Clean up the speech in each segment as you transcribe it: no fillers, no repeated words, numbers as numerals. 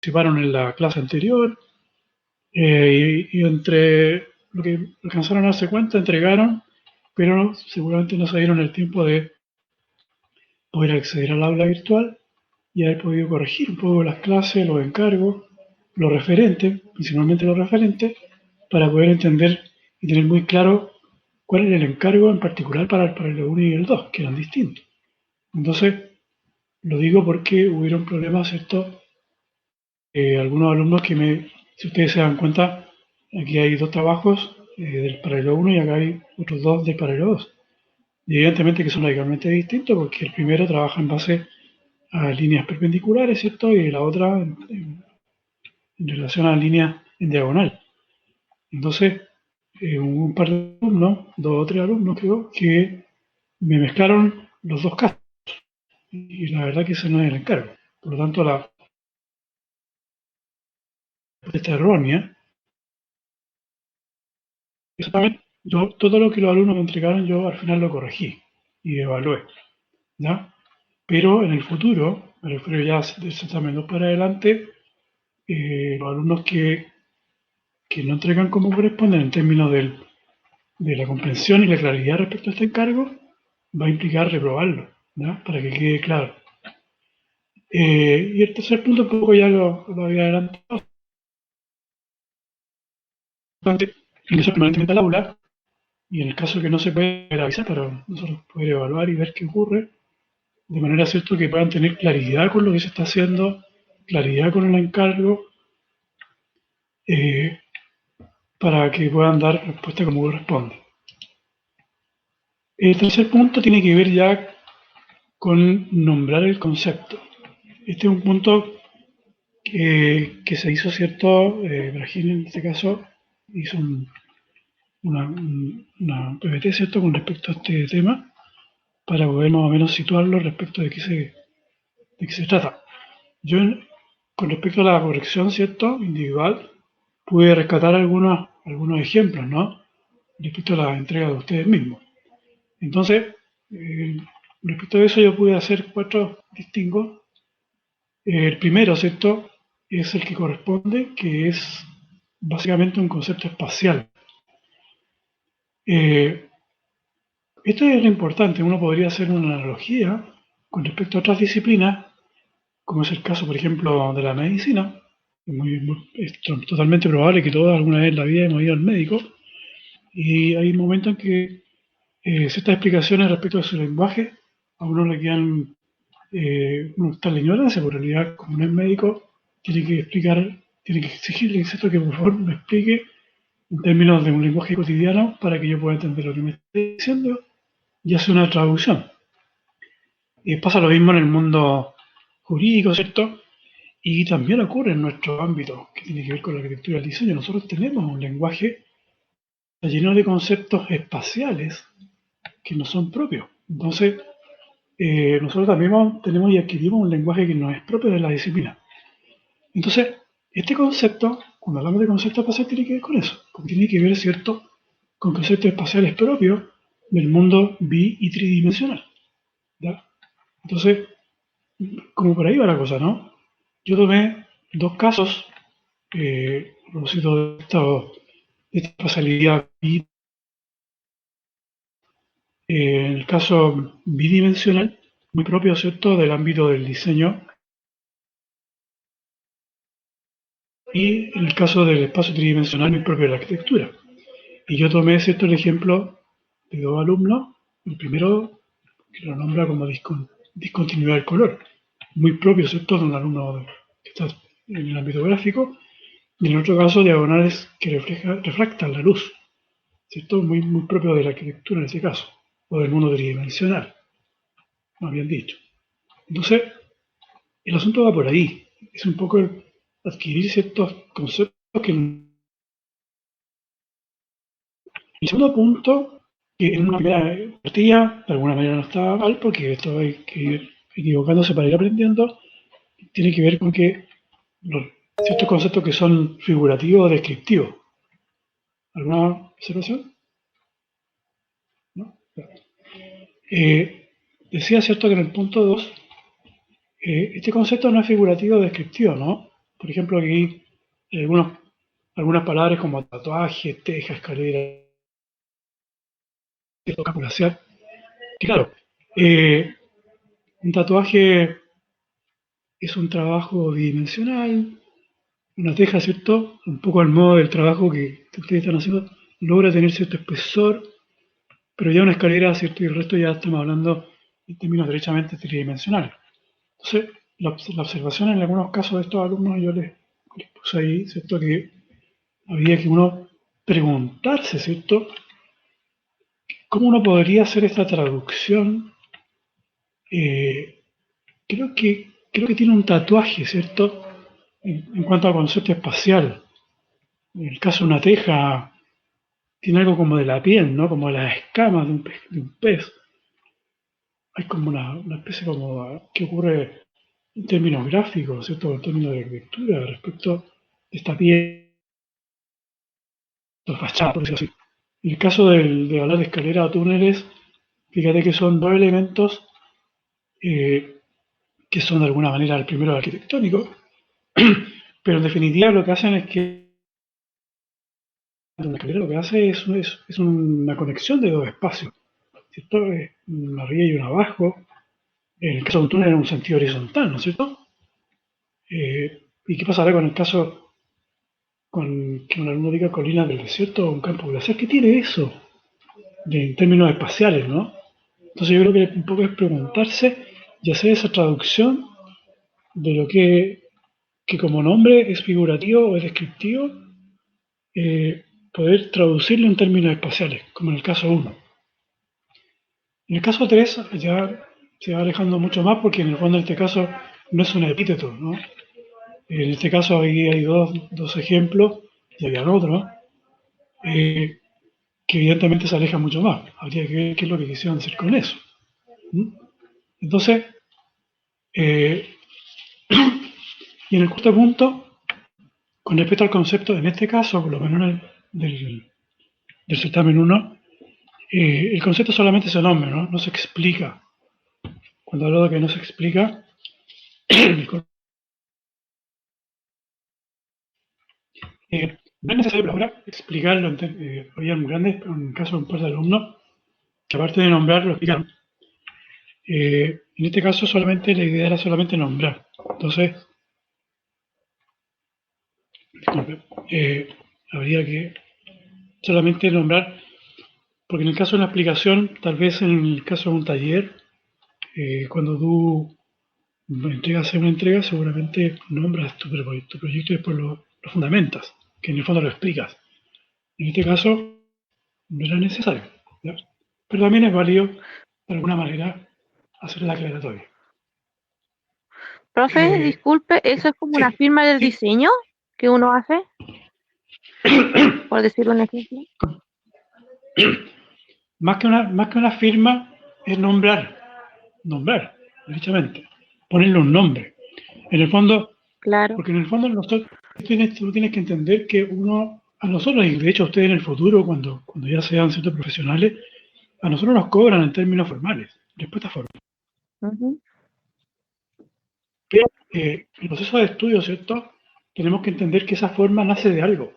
participaron en la clase anterior, y entre lo que alcanzaron a darse cuenta, entregaron, pero seguramente no se dieron el tiempo de poder acceder al aula virtual y haber podido corregir un poco las clases, los encargos, los referentes, principalmente los referentes, para poder entender y tener muy claro cuál era el encargo en particular para el 1 y el 2, que eran distintos. Entonces, lo digo porque hubieron problemas, ¿cierto? Algunos alumnos si ustedes se dan cuenta, aquí hay dos trabajos del paralelo 1 y acá hay otros dos del paralelo 2. Y evidentemente que son radicalmente distintos porque el primero trabaja en base a líneas perpendiculares, ¿cierto? Y la otra en relación a líneas en diagonal. Entonces, hubo un par de alumnos, dos o tres alumnos creo, que me mezclaron los dos casos. Y la verdad que ese no es el encargo. Por lo tanto, la respuesta errónea. Exactamente, yo todo lo que los alumnos me entregaron, yo al final lo corregí y evalué, ¿ya? Pero en el futuro, me refiero ya de examen 2 para adelante, los alumnos que no entregan como corresponden en términos de la comprensión y la claridad respecto a este encargo, va a implicar reprobarlo, ¿ya? Para que quede claro. Y el tercer punto, un poco ya lo había adelantado, ingresar permanentemente al aula y en el caso que no se puede avisar para nosotros poder evaluar y ver qué ocurre, de manera cierto que puedan tener claridad con lo que se está haciendo, claridad con el encargo, eh, para que puedan dar respuesta como corresponde. El tercer punto tiene que ver ya con nombrar el concepto. Este es un punto que se hizo, ¿cierto? Brasil en este caso hizo una PPT, ¿cierto? Con respecto a este tema, para poder más o menos situarlo respecto de qué se trata. Yo, con respecto a la corrección, ¿cierto? Individual, pude rescatar algunos ejemplos, ¿no? Respecto a la entrega de ustedes mismos. Entonces, eh, respecto a eso yo pude hacer 4 distingos. El primero, ¿cierto? Es el que corresponde, que es básicamente un concepto espacial. Eh, Esto es lo importante. Uno podría hacer una analogía con respecto a otras disciplinas, como es el caso, por ejemplo, de la medicina. Es totalmente probable que todos alguna vez en la vida hemos ido al médico y hay momentos en que ciertas explicaciones respecto a su lenguaje a uno le quedan, uno está en la ignorancia, porque en realidad, como no es médico, tiene que explicar, tiene que exigirle, ¿cierto?, que por favor me explique en términos de un lenguaje cotidiano para que yo pueda entender lo que me está diciendo y hace una traducción. Y pasa lo mismo en el mundo jurídico, ¿cierto? Y también ocurre en nuestro ámbito, que tiene que ver con la arquitectura y el diseño. Nosotros tenemos un lenguaje lleno de conceptos espaciales que no son propios. Entonces, nosotros también tenemos y adquirimos un lenguaje que no es propio de la disciplina. Entonces, este concepto, cuando hablamos de conceptos espaciales, tiene que ver con eso, porque tiene que ver, ¿cierto?, con conceptos espaciales propios del mundo y tridimensional. ¿Ya? Entonces, como por ahí va la cosa, ¿no? Yo tomé dos casos, a propósito de esta espacialidad. En el caso bidimensional, muy propio, ¿cierto?, del ámbito del diseño, y en el caso del espacio tridimensional, muy propio de la arquitectura. Y yo tomé, ¿cierto?, el ejemplo de dos alumnos, el primero que lo nombra como discontinuidad del color, muy propio, ¿cierto?, de un alumno que está en el ámbito gráfico, y en el otro caso, diagonales que refractan la luz, ¿cierto?, muy propio de la arquitectura en este caso, o del mundo tridimensional, más bien dicho. Entonces, el asunto va por ahí, es un poco adquirir ciertos conceptos que... El segundo punto, que en una primera partida de alguna manera no estaba mal, porque esto hay que ir equivocándose para ir aprendiendo, tiene que ver con que los, ciertos conceptos que son figurativos o descriptivos. ¿Alguna observación? ¿No? Decía, cierto, que en el punto 2, este concepto no es figurativo o descriptivo, ¿no? por ejemplo, aquí hay algunas palabras como tatuaje, teja, escalera, campo glaciar. Que claro, eh, un tatuaje es un trabajo bidimensional, una teja, ¿cierto? Un poco al modo del trabajo que ustedes están haciendo, logra tener cierto espesor, pero ya una escalera, ¿cierto? Y el resto ya estamos hablando en términos derechamente tridimensionales. Entonces, la observación en algunos casos de estos alumnos, yo les puse ahí, ¿cierto? Que había que uno preguntarse, ¿cierto? ¿Cómo uno podría hacer esta traducción? Eh, creo que tiene un tatuaje, ¿cierto? En cuanto al concepto espacial. En el caso de una teja, tiene algo como de la piel, ¿no? Como las escamas de un pez. Hay como una especie como que ocurre en términos gráficos, ¿cierto? En términos de arquitectura respecto de esta piel, de fachada, por decirlo así. En el caso de hablar de escalera o túneles, fíjate que son dos elementos eh, que son de alguna manera el primero arquitectónico, pero en definitiva lo que hacen es que una escalera lo que hace es una conexión de dos espacios, ¿cierto? Una arriba y una abajo. En el caso de un túnel en un sentido horizontal, ¿no es cierto? ¿Y qué pasará con el caso con que un alumno diga colina del desierto o un campo glaciar? ¿Qué tiene eso en términos espaciales, no? Entonces yo creo que un poco es preguntarse y hacer esa traducción de lo que como nombre es figurativo o es descriptivo, poder traducirlo en términos espaciales, como en el caso uno. En el caso 3 ya se va alejando mucho más porque en el fondo en este caso no es un epíteto, ¿no? En este caso hay dos ejemplos y había otros que evidentemente se alejan mucho más. Habría que ver qué es lo que quisieron hacer con eso. ¿Mm? Entonces, eh, y en el cuarto punto, con respecto al concepto, en este caso, por lo menos del certamen 1, el concepto solamente es el nombre, ¿no? No se explica. Cuando hablo de que no se explica, no es necesario por ahora explicarlo. Había un grande, en el caso de un par de alumnos, que aparte de nombrar, lo explicaron. En este caso, solamente la idea era solamente nombrar. Entonces, disculpe, habría que solamente nombrar, porque en el caso de una explicación, tal vez en el caso de un taller, cuando tú entregas una entrega, seguramente nombras tu proyecto y después lo fundamentas, que en el fondo lo explicas. En este caso, no era necesario, ¿ya? Pero también es válido, de alguna manera, hacer la aclaratoria. Profe, disculpe, ¿eso es como una Sí, firma del sí. diseño que uno hace? Por decir un ejemplo. Más que una firma, es nombrar, derechamente, ponerle un nombre. En el fondo, Claro. porque en el fondo nosotros, tú tienes que entender que a nosotros, y de hecho a ustedes en el futuro, cuando ya sean ciertos profesionales, a nosotros nos cobran en términos formales, respuestas formales. Ujú. Pero el proceso de estudio, ¿cierto? Tenemos que entender que esa forma nace de algo.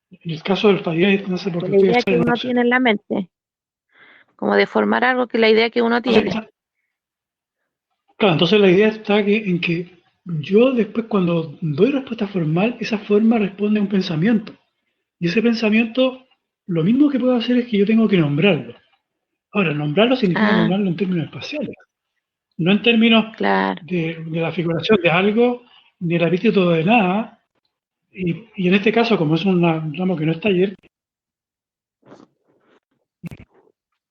En el caso del taller, nace De porque la ustedes idea que salen a uno observar. tiene en la mente, como de formar algo que la idea que uno tiene. Claro, entonces la idea está en que yo después cuando doy respuesta formal, esa forma responde a un pensamiento. Y ese pensamiento, lo mismo que puedo hacer es que yo tengo que nombrarlo. Ahora, nombrarlo significa Ah, nombrarlo en términos espaciales, no en términos claro. de la figuración de algo, ni el epíteto de nada. Y en este caso, como es un ramo que no es taller,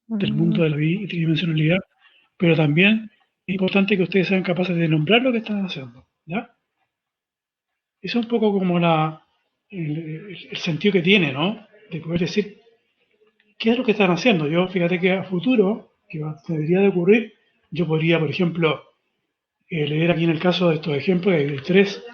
del mundo Mm, de la tridimensionalidad, pero también es importante que ustedes sean capaces de nombrar lo que están haciendo. ¿Ya? Eso es un poco como el sentido que tiene, ¿no? De poder decir, ¿qué es lo que están haciendo? Yo, fíjate que a futuro, que debería de ocurrir, yo podría, por ejemplo, leer aquí en el caso de estos ejemplos, del 3,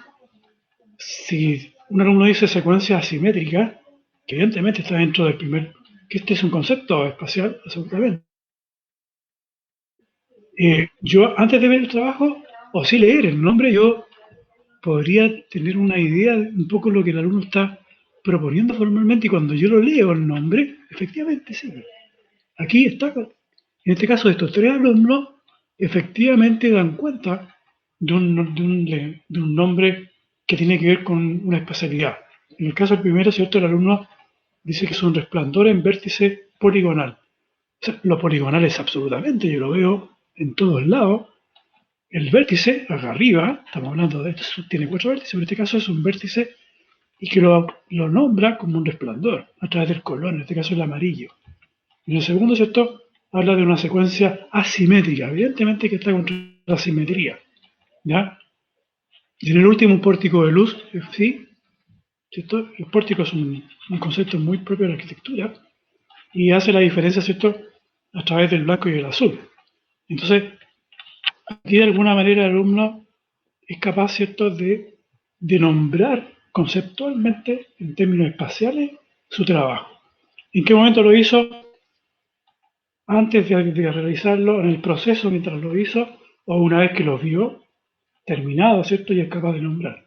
si un alumno dice secuencia asimétrica, que evidentemente está dentro del primer, que este es un concepto espacial, absolutamente. Yo, antes de ver el trabajo, o sí leer el nombre, yo podría tener una idea de un poco lo que el alumno está proponiendo formalmente, y cuando yo lo leo el nombre, efectivamente sí. Aquí está, en este caso estos tres alumnos, efectivamente dan cuenta de un nombre que tiene que ver con una especialidad. En el caso del primero, ¿cierto? El alumno dice que es un resplandor en vértice poligonal. O sea, lo poligonal es absolutamente, yo lo veo en todos lados. El vértice, acá arriba, estamos hablando de esto, tiene 4 vértices, pero en este caso es un vértice y que lo nombra como un resplandor a través del color, en este caso el amarillo. En el segundo, ¿cierto? Habla de una secuencia asimétrica, evidentemente que está contra la simetría, ¿ya? Y en el último, un pórtico de luz, sí, ¿cierto? El pórtico es un concepto muy propio de la arquitectura y hace la diferencia, ¿cierto? A través del blanco y el azul. Entonces, aquí de alguna manera el alumno es capaz, ¿cierto?, de nombrar conceptualmente, en términos espaciales, su trabajo. ¿En qué momento lo hizo? Antes de realizarlo, en el proceso mientras lo hizo, o una vez que lo vio terminado, ¿cierto? Y es capaz de nombrar.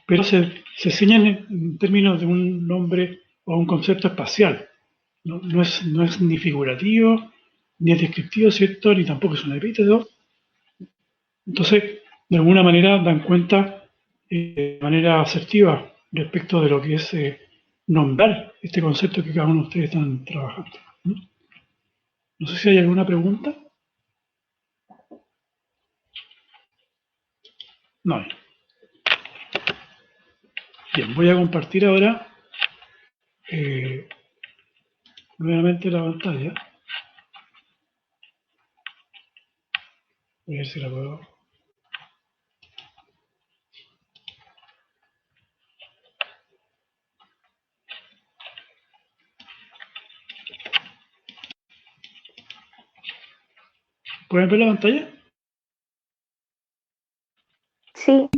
Pero se ciñen en términos de un nombre o un concepto espacial. No es ni figurativo, ni es descriptivo, ¿cierto? Ni tampoco es un epíteto. Entonces, de alguna manera dan cuenta de manera asertiva respecto de lo que es nombrar este concepto que cada uno de ustedes están trabajando. No sé si hay alguna pregunta. No hay. Bien, voy a compartir ahora nuevamente la pantalla. Voy a ver si la puedo. ¿Pueden ver la pantalla? Sí.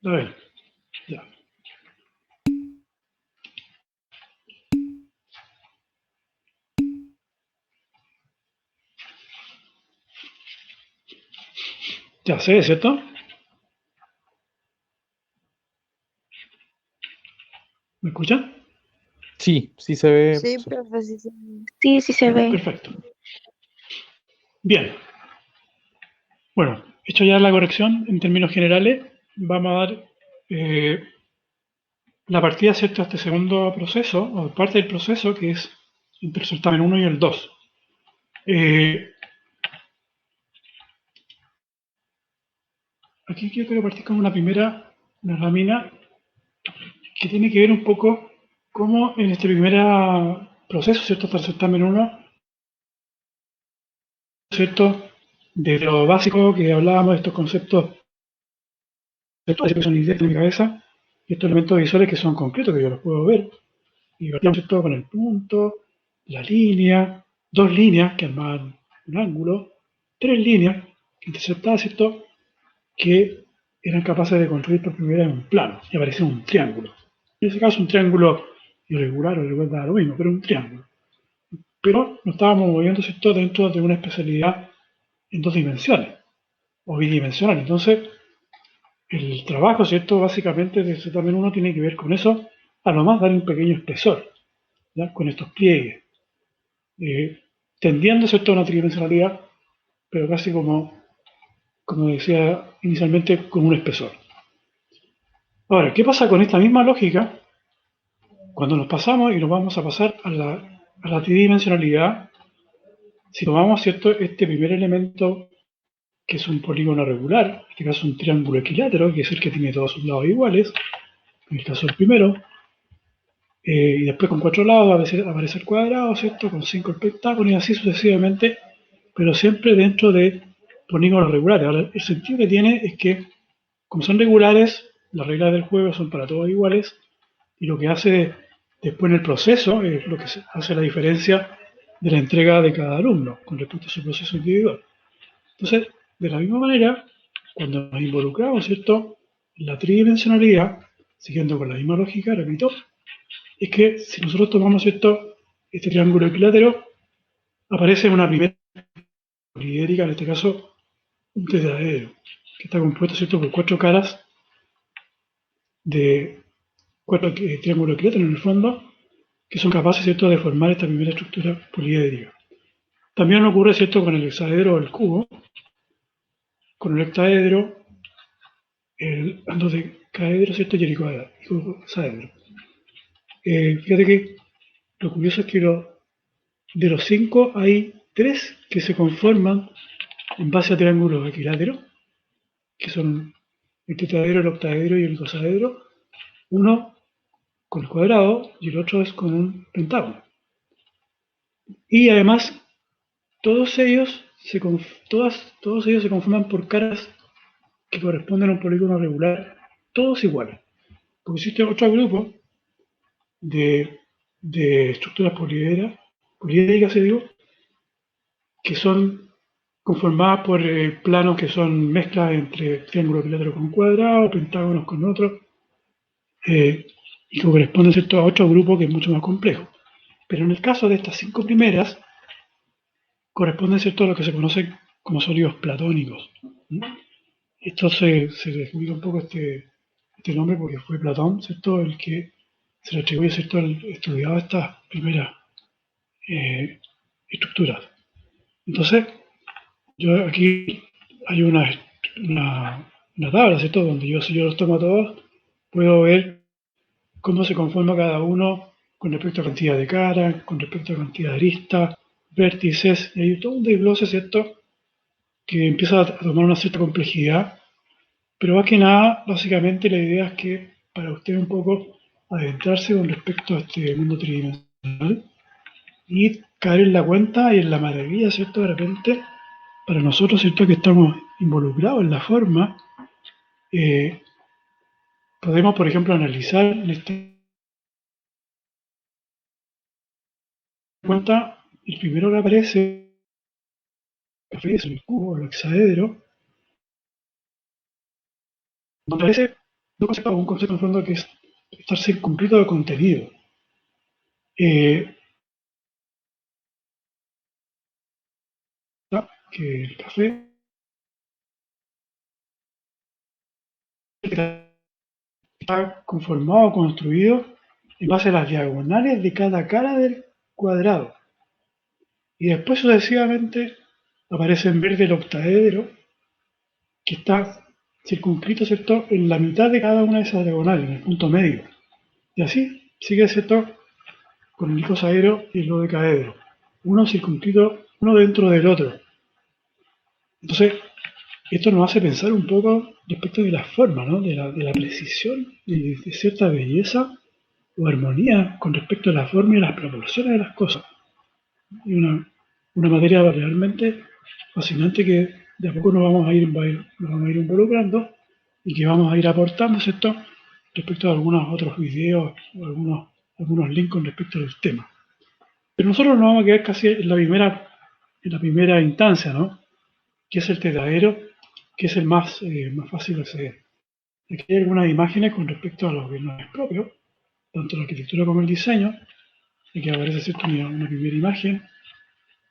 A ver, ya. Ya sé, ¿cierto? ¿Me escuchan? Sí, sí se ve, Sí, profesor. profe, sí se ve. Sí, sí se ve. Perfecto. Bien. Bueno, hecho ya la corrección en términos generales, vamos a dar la partida, ¿cierto?, a este segundo proceso, o parte del proceso, que es entre el certamen 1 y el 2. Aquí quiero que partir con una lámina que tiene que ver un poco cómo en este primer proceso, ¿cierto?, hasta el certamen 1, ¿cierto?, de lo básico que hablábamos de estos conceptos, que son ideas en mi cabeza, y estos elementos visuales que son concretos, que yo los puedo ver, y partimos, ¿cierto?, con el punto, la línea, dos líneas que armaban un ángulo, tres líneas que interceptaban, ¿cierto?, que eran capaces de construir por primera vez un plano, y aparecía un triángulo. En ese caso, un triángulo irregular o irregular da lo mismo, pero un triángulo. Pero nos estábamos moviendo, ¿cierto?, dentro de una especialidad en dos dimensiones, o bidimensional. Entonces, el trabajo, ¿cierto?, básicamente de también uno tiene que ver con eso, a lo más dar un pequeño espesor, ¿ya?, con estos pliegues, tendiendo, ¿cierto?, a una tridimensionalidad, pero casi como decía inicialmente, con un espesor. Ahora, ¿qué pasa con esta misma lógica cuando nos pasamos y nos vamos a pasar a la tridimensionalidad? Si tomamos, ¿cierto?, este primer elemento, que es un polígono regular, en este caso un triángulo equilátero, que es el que tiene todos sus lados iguales, en el caso del primero, y después con 4 lados aparece el cuadrado, ¿cierto?, con 5 el pentágono y así sucesivamente, pero siempre dentro de polígonos regulares. Ahora, el sentido que tiene es que, como son regulares, las reglas del juego son para todos iguales, y lo que hace después en el proceso es lo que hace la diferencia de la entrega de cada alumno con respecto a su proceso individual. Entonces, de la misma manera, cuando nos involucramos, ¿cierto?, en la tridimensionalidad, siguiendo con la misma lógica, repito, es que si nosotros tomamos este triángulo equilátero, aparece una primera polidética, en este caso un tetraedro, que está compuesto, ¿cierto?, por 4 caras de 4 triángulos equiláteros en el fondo, que son capaces, ¿cierto?, de formar esta primera estructura poliédrica. También ocurre, ¿cierto?, con el hexaedro o el cubo, con el octaedro, el dodecaedro, ¿cierto?, y el icosaedro. Fíjate que lo curioso es que de los 5 hay 3 que se conforman en base a triángulos equiláteros, que son el tetraedro, el octaedro y el icosaedro. Uno con el cuadrado y el otro es con un pentágono. Y además, todos ellos se conforman por caras que corresponden a un polígono regular, todos iguales. Porque existe otro grupo de estructuras poliédricas, que son conformadas por planos que son mezclas entre triángulo equilátero con cuadrado, pentágonos con otros, y que corresponden, ¿cierto?, a otro grupo que es mucho más complejo. Pero en el caso de estas 5 primeras, corresponden, ¿cierto?, a lo que se conocen como sólidos platónicos. Esto se le adjudica un poco este nombre porque fue Platón, ¿cierto?, el que se le atribuye, ¿cierto?, el estudiado estas primeras estructuras. Entonces, yo aquí hay una tabla, ¿cierto?, donde si yo los tomo todos, puedo ver cómo se conforma cada uno con respecto a cantidad de caras, con respecto a cantidad de aristas, vértices, y hay todo un desglose, ¿cierto?, que empieza a tomar una cierta complejidad, pero más que nada, básicamente la idea es que para usted un poco adentrarse con respecto a este mundo tridimensional y caer en la cuenta y en la maravilla, ¿cierto?, de repente, para nosotros, ¿cierto?, que estamos involucrados en la forma, podemos, por ejemplo, analizar en este cuenta, el primero que aparece es el cubo, el hexaedro, donde aparece un concepto en fondo que es estar completo de contenido. Que el café está conformado, construido en base a las diagonales de cada cara del cuadrado. Y después sucesivamente aparece en verde el octaedro, que está circunscrito, ¿cierto?, en la mitad de cada una de esas diagonales, en el punto medio. Y así sigue, ¿cierto?, con el icosaedro y el dodecaedro, uno circunscrito uno dentro del otro. Entonces, esto nos hace pensar un poco respecto de la forma, ¿no?, de la precisión y de cierta belleza o armonía con respecto a la forma y las proporciones de las cosas. Y una materia realmente fascinante que de a poco nos vamos a ir involucrando y que vamos a ir aportando, ¿cierto?, respecto a algunos otros videos o algunos links con respecto al tema. Pero nosotros nos vamos a quedar casi en la primera instancia, ¿no?, que es el tetraedro, que es el más fácil de acceder. Aquí hay algunas imágenes con respecto a los bienes propios, tanto la arquitectura como el diseño. Aquí aparece, ¿cierto?, una primera imagen,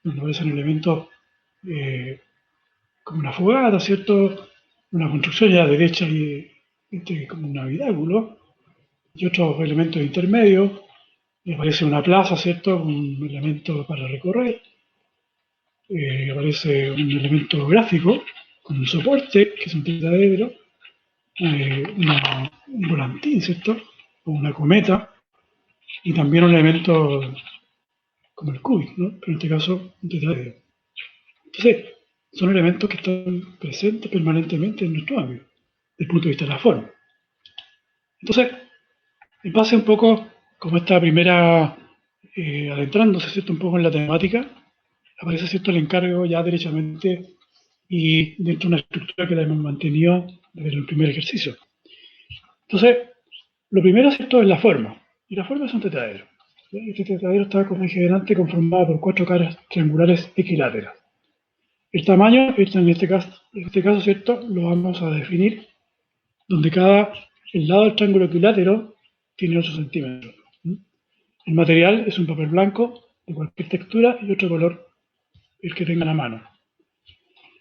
donde aparecen elementos como una fogata, ¿cierto?, una construcción ya derecha y como un habitáculo, y otros elementos intermedios. Y aparece una plaza, ¿cierto?, con un elemento para recorrer. Aparece un elemento gráfico con un soporte, que es un tetraedro, un volantín, ¿cierto?, o una cometa, y también un elemento como el cubic, ¿no?, pero en este caso un tetraedro. Entonces, son elementos que están presentes permanentemente en nuestro ámbito, desde el punto de vista de la forma. Entonces, en base un poco, como esta primera, adentrándose, ¿cierto?, un poco en la temática, aparece, ¿cierto?, el encargo ya derechamente y dentro de una estructura que la hemos mantenido desde el primer ejercicio. Entonces, lo primero, ¿cierto?, es la forma. Y la forma es un tetraedro. Este tetraedro está, como dije delante, conformado por 4 caras triangulares equiláteras. El tamaño, en este caso, ¿cierto?, lo vamos a definir donde el lado del triángulo equilátero tiene 8 centímetros. El material es un papel blanco de cualquier textura y otro color, el que tenga a la mano.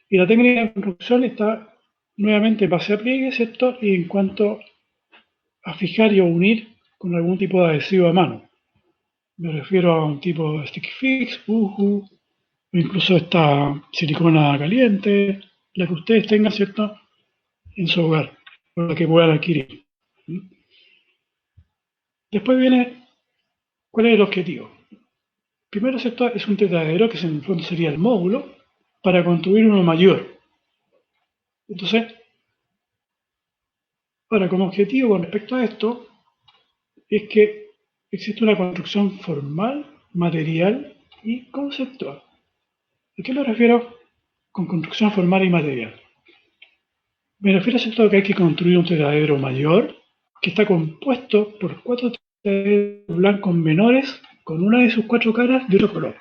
Y la técnica de construcción está nuevamente base a pliegue, ¿cierto? Y en cuanto a fijar y a unir con algún tipo de adhesivo a mano. Me refiero a un tipo de stick fix, o incluso esta silicona caliente, la que ustedes tengan, ¿cierto? En su hogar, o la que puedan adquirir. Después viene, ¿cuál es el objetivo? Primero, ¿cierto? Es un tetradero, que en el fondo sería el módulo, para construir uno mayor. Entonces, ahora, como objetivo con respecto a esto, es que existe una construcción formal, material y conceptual. ¿A qué me refiero con construcción formal y material? Me refiero a esto que hay que construir un tetradero mayor que está compuesto por 4 tetraedros blancos menores con una de sus 4 caras de otro color.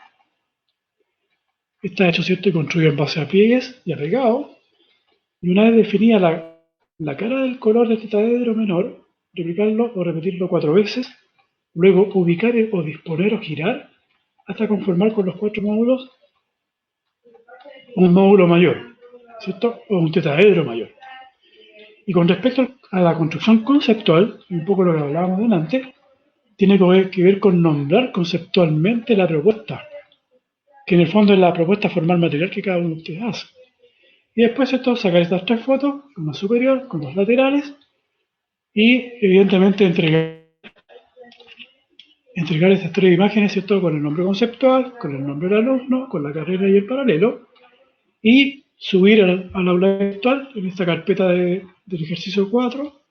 Está hecho, ¿cierto? Y construido en base a pliegues y a pegados. Y una vez definida la cara del color del tetraedro menor, replicarlo o repetirlo 4 veces, luego ubicar o disponer o girar hasta conformar con los 4 módulos un módulo mayor, ¿cierto? O un tetraedro mayor. Y con respecto a la construcción conceptual, un poco lo que hablábamos delante, tiene que ver con nombrar conceptualmente la propuesta, que en el fondo es la propuesta formal material que cada uno de ustedes hace. Y después esto, sacar estas 3 fotos, una superior, con 2 laterales, y evidentemente entregar estas 3 imágenes, ¿cierto? Con el nombre conceptual, con el nombre del alumno, con la carrera y el paralelo, y subir al aula virtual en esta carpeta del ejercicio 4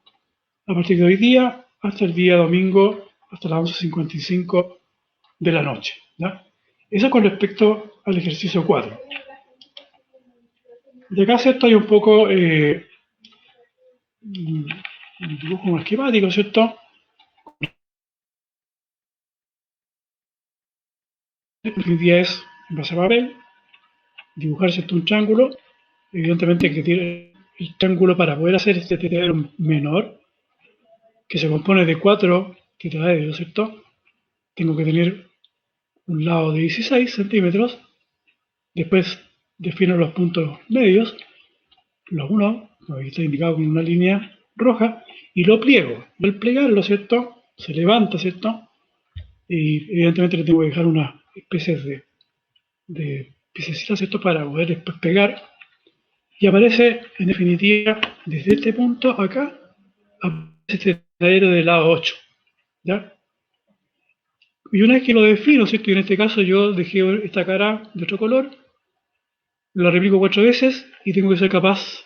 a partir de hoy día hasta el día domingo, hasta las 11:55 de la noche. ¿Ya? Eso con respecto al ejercicio 4. De acá, ¿cierto? Hay un poco un dibujo esquemático, ¿cierto? La idea es, en base a papel, dibujar, ¿cierto? Un triángulo. Evidentemente que tiene el triángulo para poder hacer este tetraedro menor, que se compone de 4 tetraedros, ¿cierto? Tengo que tener un lado de 16 centímetros, después defino los puntos medios, los uno, aquí está indicado con una línea roja, y lo pliego. Al plegarlo, ¿cierto? Se levanta, ¿cierto? Y evidentemente le tengo que dejar unas especies de piececitas, ¿cierto? Para poder después pegar. Y aparece, en definitiva, desde este punto acá, aparece este taladro del lado 8. ¿Ya? Y una vez que lo defino, ¿cierto? Y en este caso yo dejé esta cara de otro color, la replico 4 veces y tengo que ser capaz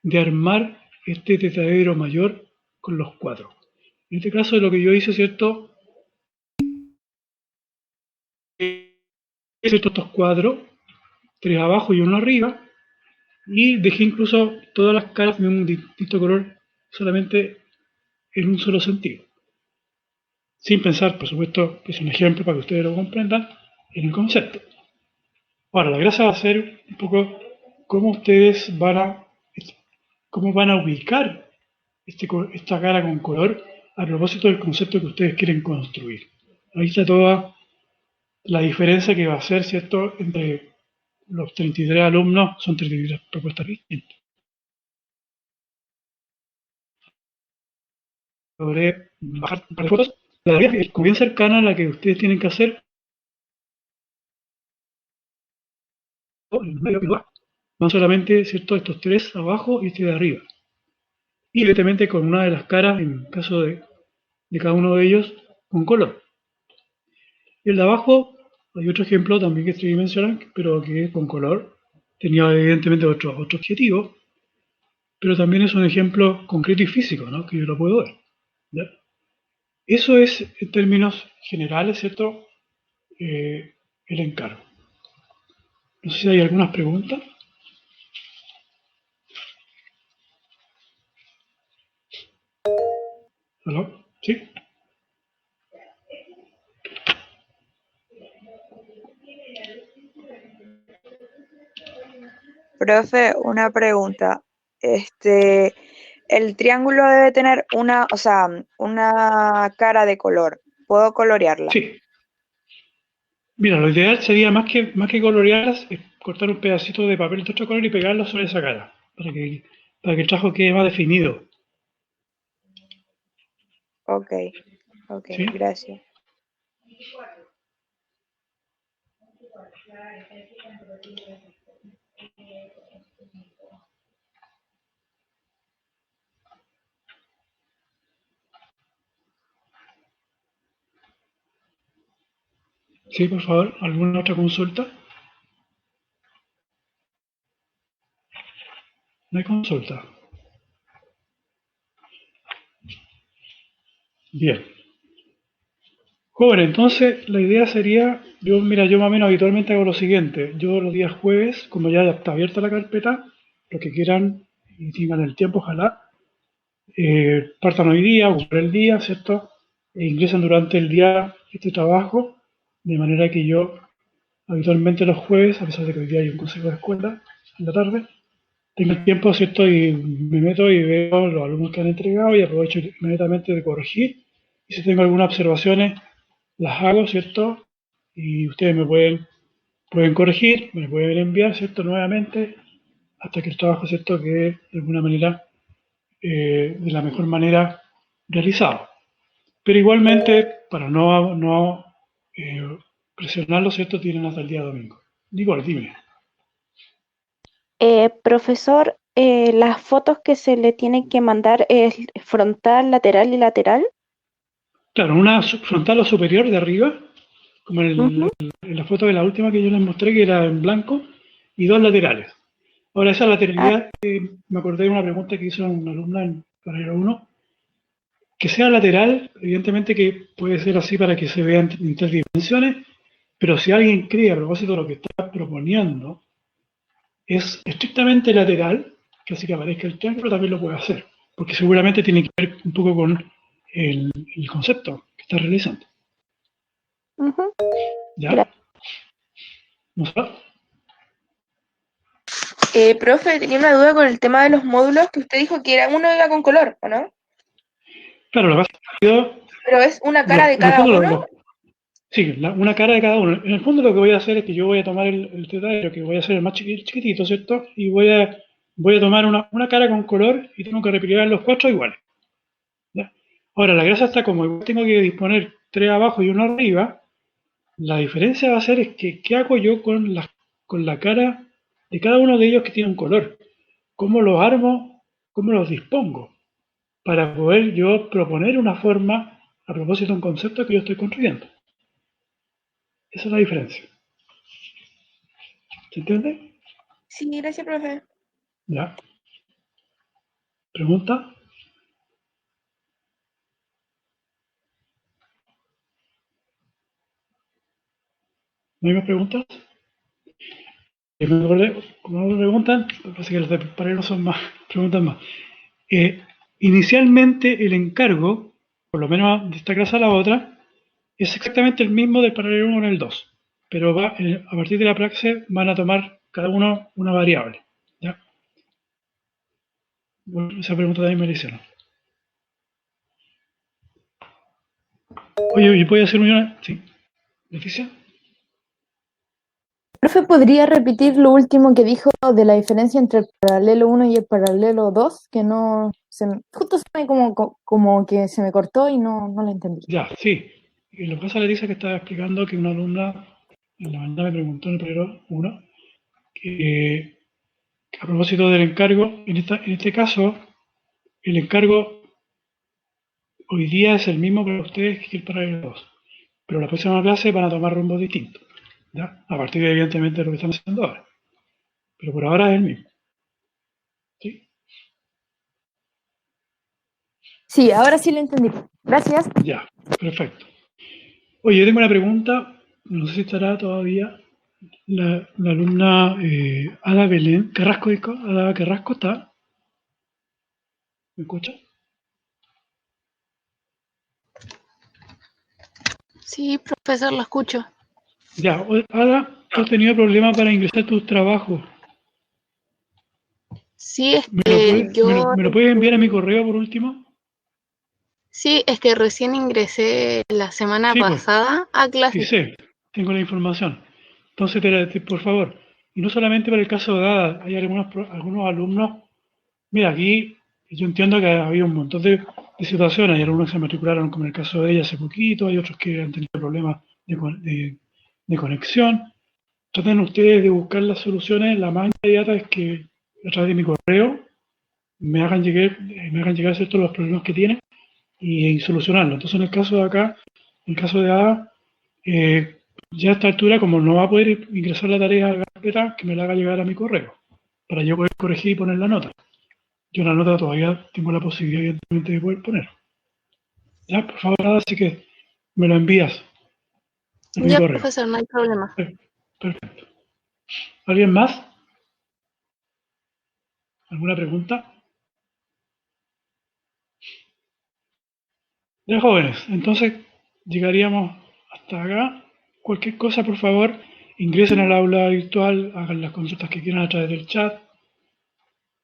de armar este tetraedro mayor con los 4. En este caso lo que yo hice, ¿cierto? Es estos 4, 3 abajo y 1 arriba, y dejé incluso todas las caras de un distinto color solamente en un solo sentido. Sin pensar, por supuesto, que es un ejemplo para que ustedes lo comprendan, en el concepto. Ahora, la gracia va a ser un poco cómo ustedes cómo van a ubicar esta cara con color a propósito del concepto que ustedes quieren construir. Ahí está toda la diferencia que va a ser, ¿cierto?, entre los 33 alumnos, son 33 propuestas distintas. Logré bajar un par de fotos. La tarea es bien cercana a la que ustedes tienen que hacer en el medio lugar. Van solamente, ¿cierto?, estos 3 abajo y este de arriba. Y evidentemente con una de las caras, en el caso de cada uno de ellos, con color. Y el de abajo, hay otro ejemplo también que es tridimensional, pero que es con color. Tenía evidentemente otro objetivo, pero también es un ejemplo concreto y físico, ¿no?, que yo lo puedo ver. ¿Ya? Eso es, en términos generales, ¿cierto?, el encargo. No sé si hay algunas preguntas. ¿Aló? ¿Sí? Profe, una pregunta. El triángulo debe tener una cara de color. ¿Puedo colorearla? Sí. Mira, lo ideal sería más que colorearlas, es cortar un pedacito de papel de otro color y pegarlo sobre esa cara, para que para que el trabajo quede más definido. Ok, ¿Sí? gracias. Sí, por favor, ¿alguna otra consulta? No hay consulta. Bien. Joven, entonces la idea sería, yo más o menos habitualmente hago lo siguiente. Yo los días jueves, como ya está abierta la carpeta, los que quieran y tengan el tiempo, ojalá, partan hoy día, ocupar el día, ¿cierto? E ingresen durante el día este trabajo, de manera que yo habitualmente los jueves, a pesar de que hoy día hay un consejo de escuela en la tarde, tengo el tiempo, ¿cierto? Y me meto y veo los alumnos que han entregado y aprovecho inmediatamente de corregir. Y si tengo algunas observaciones, las hago, ¿cierto? Y ustedes pueden corregir, me pueden enviar, ¿cierto? Nuevamente, hasta que el trabajo, ¿cierto? Quede de alguna manera, de la mejor manera realizado. Pero igualmente, para no presionarlo, ¿cierto? Tienen hasta el día domingo. Nicole, dime. Profesor, las fotos que se le tienen que mandar es frontal, lateral y lateral. Claro, una frontal o superior de arriba, como Ujú. en la foto de la última que yo les mostré, que era en blanco, y dos laterales. Ahora, esa Ah, lateralidad, me acordé de una pregunta que hizo una alumna en paralelo 1, que sea lateral, evidentemente que puede ser así para que se vean en tres dimensiones, pero si alguien cree a propósito de lo que está proponiendo es estrictamente lateral, que así que aparezca el triángulo, también lo puede hacer, porque seguramente tiene que ver un poco con el concepto que está realizando. ujú. ¿Ya? ¿No sabe? Profe, tenía una duda con el tema de los módulos que usted dijo que era uno iba con color, ¿o no? Claro, lo que pasa es que Pero es una cara de en el cada fondo, uno. sí, una cara de cada uno. En el fondo lo que voy a hacer es que yo voy a tomar el tetradero, que voy a hacer el más chiquitito, ¿cierto? Y voy a tomar una cara con color y tengo que replicar los cuatro iguales. ¿Ya? Ahora, la gracia está como igual tengo que disponer tres abajo y uno arriba. La diferencia va a ser es que qué hago yo con la cara de cada uno de ellos que tiene un color. ¿Cómo los armo? ¿Cómo los dispongo? Para poder yo proponer una forma a propósito de un concepto que yo estoy construyendo. Esa es la diferencia. ¿Se entiende? Sí, gracias, profe. ¿Ya? ¿Pregunta? ¿No hay más preguntas? Me acordé, como no me preguntan, parece que los de paralelo son más, preguntan más. Eh, Inicialmente el encargo, por lo menos de esta clase a la otra, es exactamente el mismo del paralelo 1 en el 2, pero a partir de la praxis van a tomar cada uno una variable. ¿Ya? Bueno, esa pregunta también me la hicieron. Oye, ¿y voy a hacer una? Sí. ¿Leticia? Profe, ¿podría repetir lo último que dijo de la diferencia entre el paralelo 1 y el paralelo 2? Que no, justo se me como que se me cortó y no lo entendí. Ya, sí. Y lo que pasa, Leticia, que estaba explicando que una alumna en la mañana me preguntó en el paralelo 1 que a propósito del encargo, en este caso, el encargo hoy día es el mismo para ustedes que el paralelo 2, pero la próxima clase van a tomar rumbos distintos, ¿ya? A partir de, evidentemente, de lo que están haciendo ahora. Pero por ahora es el mismo. ¿Sí? Sí, ahora sí lo entendí. Gracias. Ya, perfecto. Oye, yo tengo una pregunta, no sé si estará todavía la alumna Ada Belén Carrasco, Ada Carrasco está, ¿me escucha? Sí, profesor, lo escucho. Ya, Ada, tú has tenido problemas para ingresar tus trabajos. Sí, es ¿Me lo, que puedes, me lo puedes enviar a mi correo por último? sí, es que recién ingresé la semana Sí, pues, pasada a sí clase. sé, tengo la información. Entonces, por favor, y no solamente para el caso de Ada, hay algunos alumnos Mira, aquí yo entiendo que había un montón de situaciones. Hay algunos que se matricularon, como en el caso de ella, hace poquito. Hay otros que han tenido problemas de conexión. Traten ustedes de buscar las soluciones. La más inmediata es que a través de mi correo me hagan llegar ciertos los problemas que tienen y solucionarlo. Entonces, en el caso de acá, en el caso de Ada, ya a esta altura, como no va a poder ingresar la tarea a la carpeta, que me la haga llegar a mi correo, para yo poder corregir y poner la nota. Yo la nota todavía tengo la posibilidad, evidentemente, de poder poner. Ya, por favor, Ada, así que me lo envías a mi Ya, correo. profesor, no hay problema. Perfecto. ¿Alguien más? ¿Alguna pregunta? Ya, jóvenes, entonces llegaríamos hasta acá. Cualquier cosa, por favor, ingresen al aula virtual, hagan las consultas que quieran a través del chat.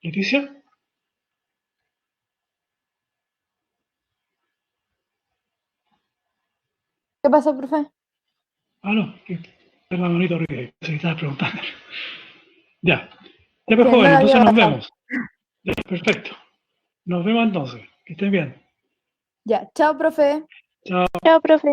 Leticia. ¿Qué pasó, profe? Ah, no, que tengo la manito arriba, se estaba preguntando. Ya, ya pues, Que no jóvenes, la entonces había nos bajado. vemos. Ya, perfecto. Nos vemos entonces. Que estén bien. Ya, chao, profe. Chao. Chao, profe.